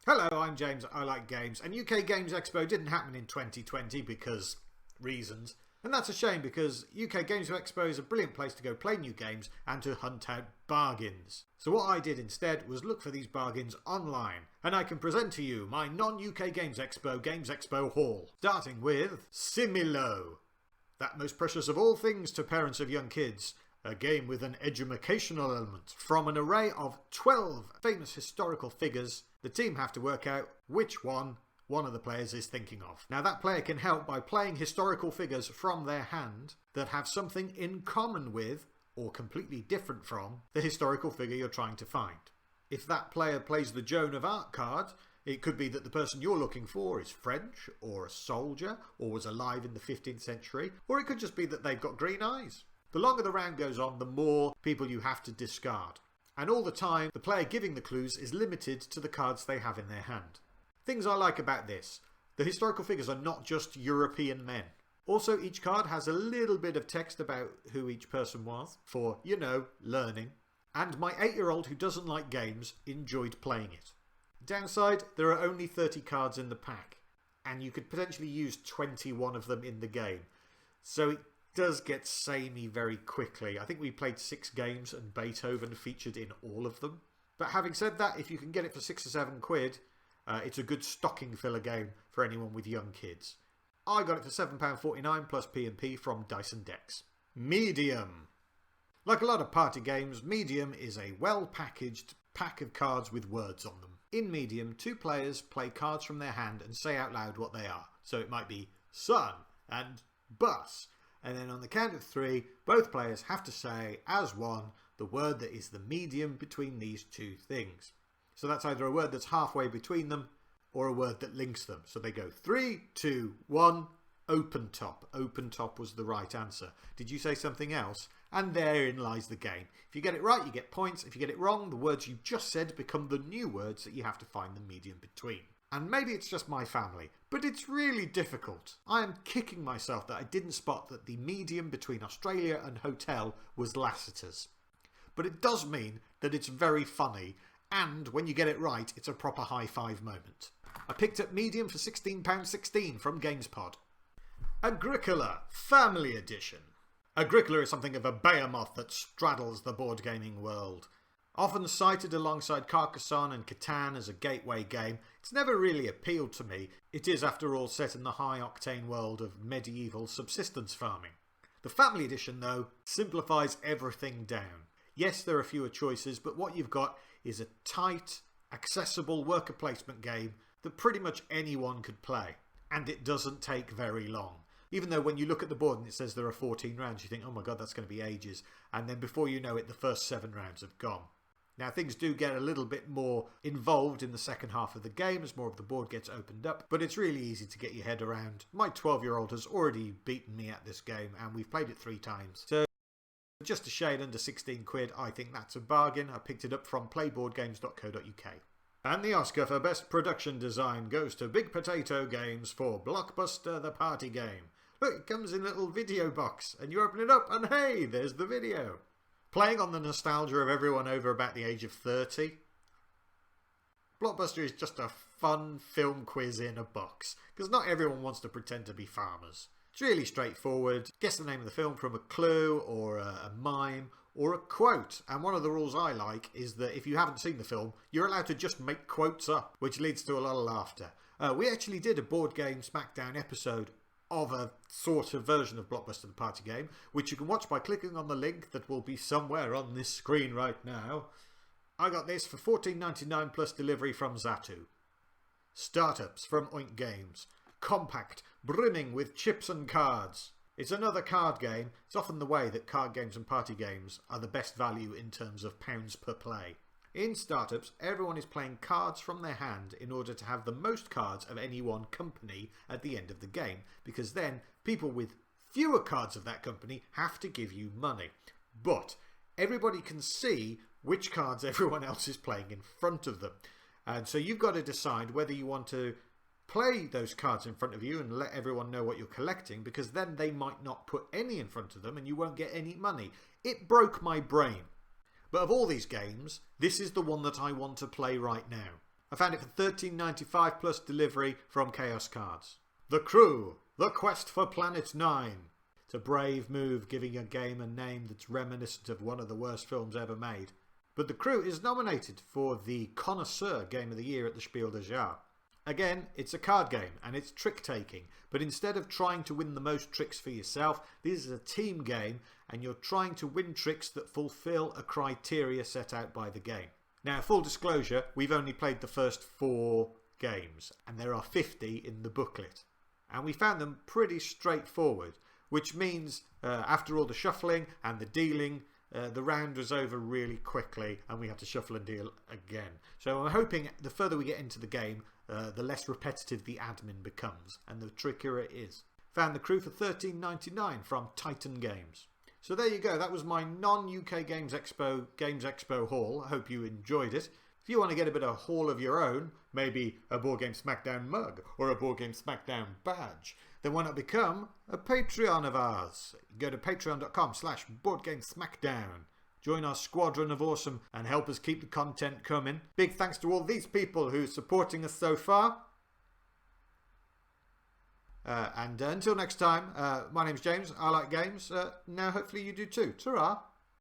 Hello, I'm James, I like games, and UK Games Expo didn't happen in 2020 because reasons. And that's a shame because UK Games Expo is a brilliant place to go play new games and to hunt out bargains. So what I did instead was look for these bargains online, and I can present to you my non-UK Games Expo haul. Starting with Similo, that most precious of all things to parents of young kids. A game with an educational element. From an array of 12 famous historical figures, the team have to work out which one of the players is thinking of. Now that player can help by playing historical figures from their hand that have something in common with, or completely different from, the historical figure you're trying to find. If that player plays the Joan of Arc card, it could be that the person you're looking for is French, or a soldier, or was alive in the 15th century, or it could just be that they've got green eyes. The longer the round goes on, the more people you have to discard. And all the time, the player giving the clues is limited to the cards they have in their hand. Things I like about this: the historical figures are not just European men. Also, each card has a little bit of text about who each person was, for, you know, learning. And my 8-year-old who doesn't like games enjoyed playing it. Downside, there are only 30 cards in the pack, and you could potentially use 21 of them in the game. So it does get samey very quickly. I think we played 6 games and Beethoven featured in all of them. But having said that, if you can get it for £6 or £7, it's a good stocking filler game for anyone with young kids. I got it for £7.49 plus P&P from Dyson Decks. Medium. Like a lot of party games, Medium is a well-packaged pack of cards with words on them. In Medium, 2 players play cards from their hand and say out loud what they are. So it might be sun and bus. And then on the count of 3, both players have to say, as one, the word that is the medium between these 2 things. So that's either a word that's halfway between them, or a word that links them. So they go 3, 2, 1, open top. Open top was the right answer. Did you say something else? And therein lies the game. If you get it right, you get points. If you get it wrong, the words you just said become the new words that you have to find the medium between. And maybe it's just my family, but it's really difficult. I am kicking myself that I didn't spot that the medium between Australia and hotel was Lassiter's. But it does mean that it's very funny, and when you get it right, it's a proper high-five moment. I picked up Medium for £16.16 from GamesPod. Agricola, Family Edition. Agricola is something of a behemoth that straddles the board gaming world. Often cited alongside Carcassonne and Catan as a gateway game, it's never really appealed to me. It is, after all, set in the high-octane world of medieval subsistence farming. The Family Edition, though, simplifies everything down. Yes, there are fewer choices, but what you've got is a tight, accessible worker placement game that pretty much anyone could play. And it doesn't take very long. Even though when you look at the board and it says there are 14 rounds, you think, oh my god, that's going to be ages. And then before you know it, the first 7 rounds have gone. Now things do get a little bit more involved in the second half of the game as more of the board gets opened up, but it's really easy to get your head around. My 12-year-old has already beaten me at this game and we've played it 3 times. So just a shade under £16, I think that's a bargain. I picked it up from playboardgames.co.uk. And the Oscar for Best Production Design goes to Big Potato Games for Blockbuster the Party Game. Look, it comes in a little video box and you open it up and hey, there's the video. Playing on the nostalgia of everyone over about the age of 30. Blockbuster is just a fun film quiz in a box, because not everyone wants to pretend to be farmers. It's really straightforward. Guess the name of the film from a clue, or a mime, or a quote. And one of the rules I like is that if you haven't seen the film, you're allowed to just make quotes up, which leads to a lot of laughter. We actually did a Board Game Smackdown episode of a sort of version of Blockbuster the Party Game, which you can watch by clicking on the link that will be somewhere on this screen right now. I got this for $14.99 plus delivery from Zatu. Startups from Oink Games. Compact, brimming with chips and cards. It's another card game. It's often the way that card games and party games are the best value in terms of pounds per play. In Startups, everyone is playing cards from their hand in order to have the most cards of any one company at the end of the game, because then people with fewer cards of that company have to give you money. But everybody can see which cards everyone else is playing in front of them. And so you've got to decide whether you want to play those cards in front of you and let everyone know what you're collecting, because then they might not put any in front of them and you won't get any money. It broke my brain. But of all these games, this is the one that I want to play right now. I found it for $13.95 plus delivery from Chaos Cards. The Crew, The Quest for Planet 9. It's a brave move, giving a game a name that's reminiscent of one of the worst films ever made. But The Crew is nominated for the Connoisseur Game of the Year at the Spiel des Jahres. Again, it's a card game and it's trick-taking, but instead of trying to win the most tricks for yourself, this is a team game and you're trying to win tricks that fulfill a criteria set out by the game. Now, full disclosure, we've only played the first 4 games and there are 50 in the booklet. And we found them pretty straightforward, which means after all the shuffling and the dealing, the round was over really quickly and we had to shuffle and deal again. So I'm hoping the further we get into the game, the less repetitive the admin becomes and the trickier it is. Found The Crew for $13.99 from Titan Games. So there you go, that was my non-UK Games Expo haul. I hope you enjoyed it. If you want to get a bit of haul of your own, maybe a Board Game Smackdown mug or a Board Game Smackdown badge, then why not become a Patreon of ours? Go to patreon.com/BoardGameSmackdown. Join our squadron of awesome and help us keep the content coming. Big thanks to all these people who are supporting us so far. And until next time, my name's James. I like games. Now hopefully you do too. Ta-ra!